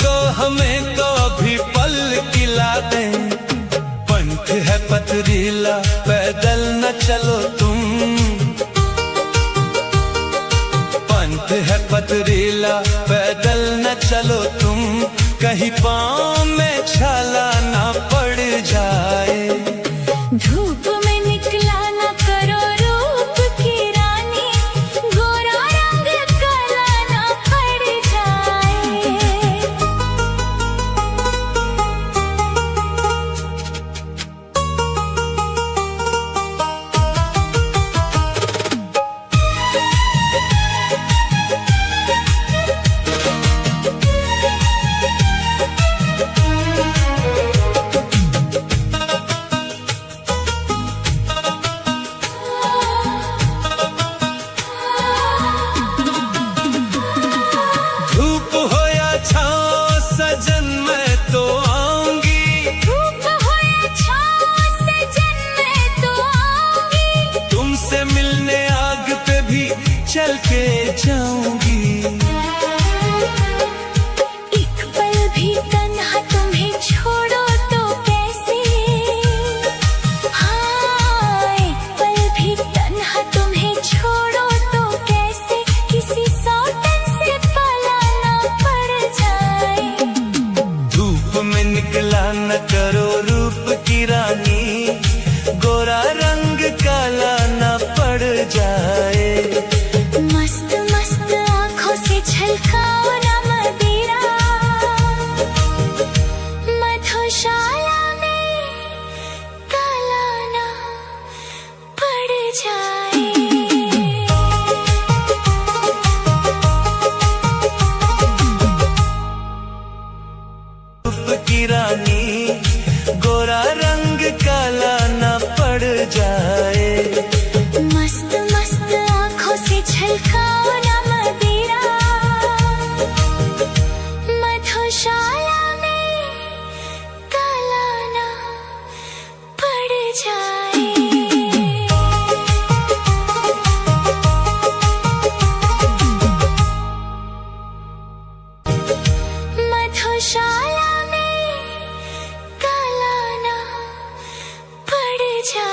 को हमें तो भी पल किला दे। पंथ है पथरीला पैदल न चलो तुम, पंथ है पथरीला पैदल न चलो तुम, कहीं पाँव में छाला ना पड़ जाए। धूप में निकला ना करो रूप की रानी, गोरा रंग काला ना पड़ जाए। सजन मैं तो आऊंगी, धूप हो या छाँव सजन मैं तो आऊंगी, तुमसे मिलने आग पे भी चल के जाऊंगी। एक पल भी तन्हा तुम्हें छोड़ो तो कैसे, हाँ एक पल भी तन्हा तुम्हें छोड़ो तो कैसे, किसी सौतन से पाला ना पड़ जाए। में निकला न करो रूप की रानी, गोरा रंग काला न पड़ जाए। मस्त मस्त आँखों से छलकाओ ना मदिरा, मधुशाला में काला ना पड़ जाए। की रानी गोरा रंग काला न पड़ जाए। मस्त मस्त आँखों से छलकाओ ना मदिरा, मधुशाला में काला ना पड़ जाए। मधुशाला काला ना पड़ जाए।